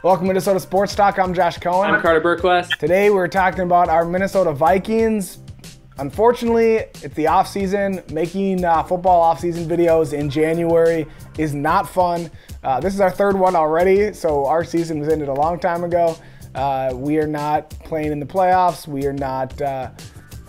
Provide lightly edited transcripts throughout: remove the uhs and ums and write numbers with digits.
Welcome to Minnesota Sports Talk. I'm Josh Coan. I'm Carter Burquest. Today we're talking about our Minnesota Vikings. Unfortunately, it's the off season. Making football off season videos in January is not fun. This is our third one already, so our season was ended a long time ago. We are not playing in the playoffs. We are not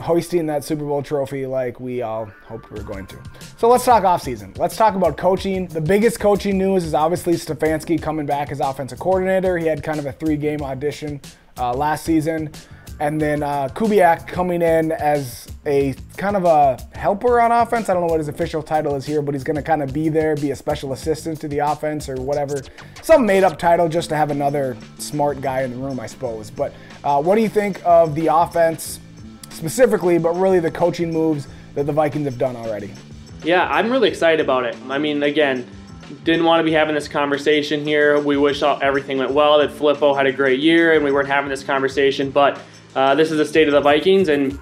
hoisting that Super Bowl trophy like we all hoped we were going to. So let's talk offseason. Let's talk about coaching. The biggest coaching news is obviously Stefanski coming back as offensive coordinator. He had kind of a 3-game audition last season. And then Kubiak coming in as a kind of a helper on offense. I don't know what his official title is here, but he's going to kind of be there, be a special assistant to the offense or whatever. Some made-up title just to have another smart guy in the room, I suppose. But what do you think of the offense specifically, but really the coaching moves that the Vikings have done already? Yeah, I'm really excited about it. I mean, again, didn't want to be having this conversation here. We wish everything went well, that Filippo had a great year, and we weren't having this conversation. But this is the state of the Vikings, and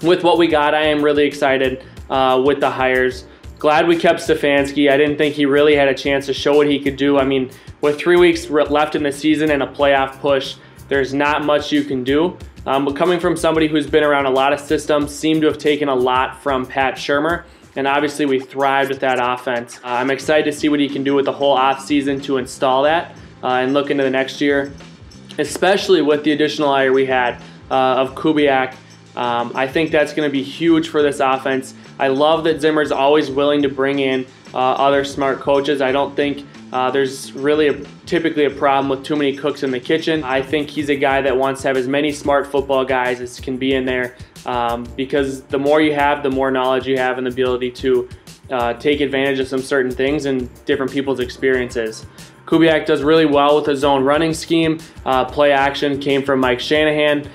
with what we got, I am really excited with the hires. Glad we kept Stefanski. I didn't think he really had a chance to show what he could do. I mean, with 3 weeks left in the season and a playoff push, there's not much you can do. But coming from somebody who's been around a lot of systems, seemed to have taken a lot from Pat Shurmur, and obviously we thrived with that offense. I'm excited to see what he can do with the whole offseason to install that and look into the next year, especially with the additional hire we had of Kubiak. I think that's going to be huge for this offense. I love that Zimmer's always willing to bring in other smart coaches. I don't think there's really typically a problem with too many cooks in the kitchen. I think he's a guy that wants to have as many smart football guys as can be in there because the more you have, the more knowledge you have and the ability to take advantage of some certain things and different people's experiences. Kubiak does really well with his own running scheme. Play action came from Mike Shanahan,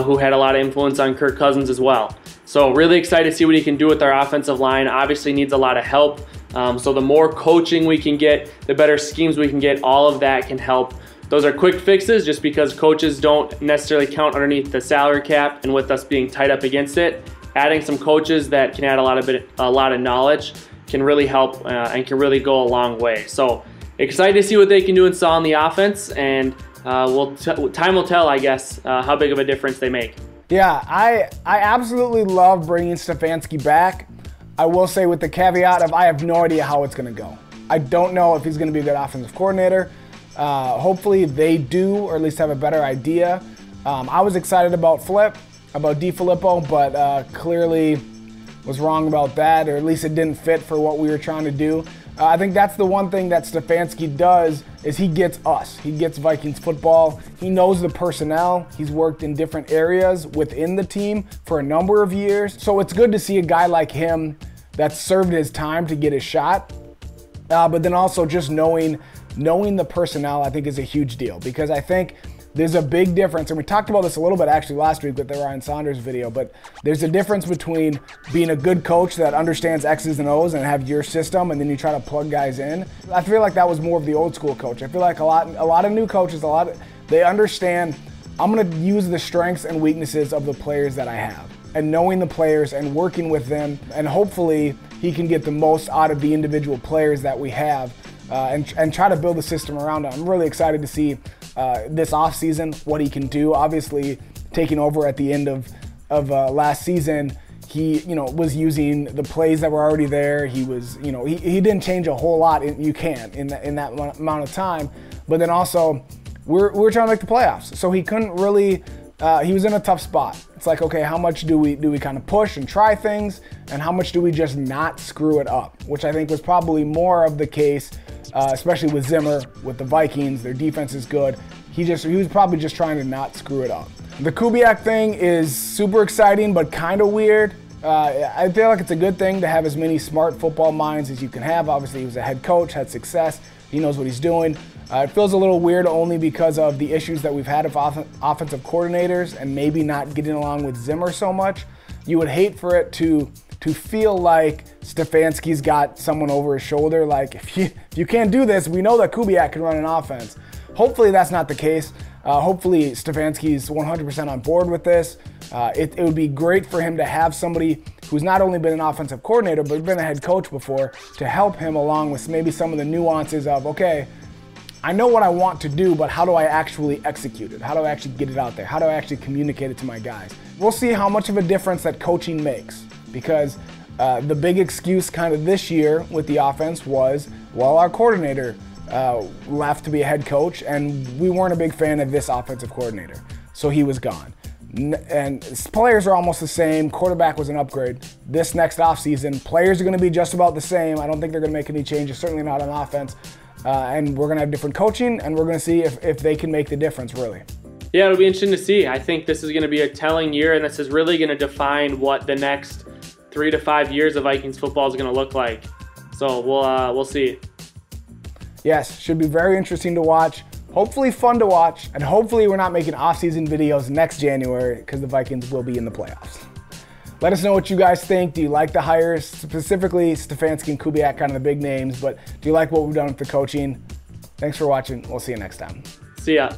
who had a lot of influence on Kirk Cousins as well. So really excited to see what he can do with our offensive line. Obviously needs a lot of help. So the more coaching we can get, the better schemes we can get, all of that can help. Those are quick fixes just because coaches don't necessarily count underneath the salary cap, and with us being tight up against it, adding some coaches that can add a lot of knowledge can really help and can really go a long way. So excited to see what they can do installing the offense, and time will tell, I guess, how big of a difference they make. Yeah, I absolutely love bringing Stefanski back. I will say with the caveat of I have no idea how it's going to go. I don't know if he's going to be a good offensive coordinator. Hopefully they do, or at least have a better idea. I was excited about Filippo, but clearly was wrong about that, or at least it didn't fit for what we were trying to do. I think that's the one thing that Stefanski does is he gets us. He gets Vikings football. He knows the personnel. He's worked in different areas within the team for a number of years. So it's good to see a guy like him that served his time to get his shot. But then also just knowing the personnel, I think, is a huge deal, because I think there's a big difference, and we talked about this a little bit actually last week with the Ryan Saunders video, but there's a difference between being a good coach that understands X's and O's and have your system, and then you try to plug guys in. I feel like that was more of the old school coach. I feel like a lot of new coaches, they understand, I'm going to use the strengths and weaknesses of the players that I have, and knowing the players and working with them, and hopefully he can get the most out of the individual players that we have, and try to build a system around it. I'm really excited to see this offseason what he can do. Obviously, taking over at the end of last season, he was using the plays that were already there. He was he didn't change a whole lot. In that amount of time, but then also we're trying to make the playoffs, so he couldn't really. He was in a tough spot. It's like, okay, how much do we kind of push and try things, and how much do we just not screw it up? Which I think was probably more of the case, especially with Zimmer, with the Vikings. Their defense is good. He was probably just trying to not screw it up. The Kubiak thing is super exciting, but kind of weird. I feel like it's a good thing to have as many smart football minds as you can have. Obviously, he was a head coach, had success. He knows what he's doing. It feels a little weird only because of the issues that we've had of offensive coordinators and maybe not getting along with Zimmer so much. You would hate for it to feel like Stefanski's got someone over his shoulder. Like, if you can't do this, we know that Kubiak can run an offense. Hopefully that's not the case. Hopefully Stefanski's 100% on board with this. It would be great for him to have somebody who's not only been an offensive coordinator, but been a head coach before, to help him along with maybe some of the nuances of, okay, I know what I want to do, but how do I actually execute it? How do I actually get it out there? How do I actually communicate it to my guys? We'll see how much of a difference that coaching makes, because the big excuse kind of this year with the offense was, well, our coordinator left to be a head coach, and we weren't a big fan of this offensive coordinator, so he was gone. And players are almost the same. Quarterback was an upgrade. This next offseason, players are going to be just about the same. I don't think they're going to make any changes, certainly not on offense. And we're going to have different coaching, and we're going to see if they can make the difference, really. Yeah, it'll be interesting to see. I think this is going to be a telling year, and this is really going to define what the next 3 to 5 years of Vikings football is going to look like. So we'll see. Yes, should be very interesting to watch. Hopefully fun to watch, and hopefully we're not making off-season videos next January because the Vikings will be in the playoffs. Let us know what you guys think. Do you like the hires, specifically Stefanski and Kubiak, kind of the big names, but do you like what we've done with the coaching? Thanks for watching. We'll see you next time. See ya.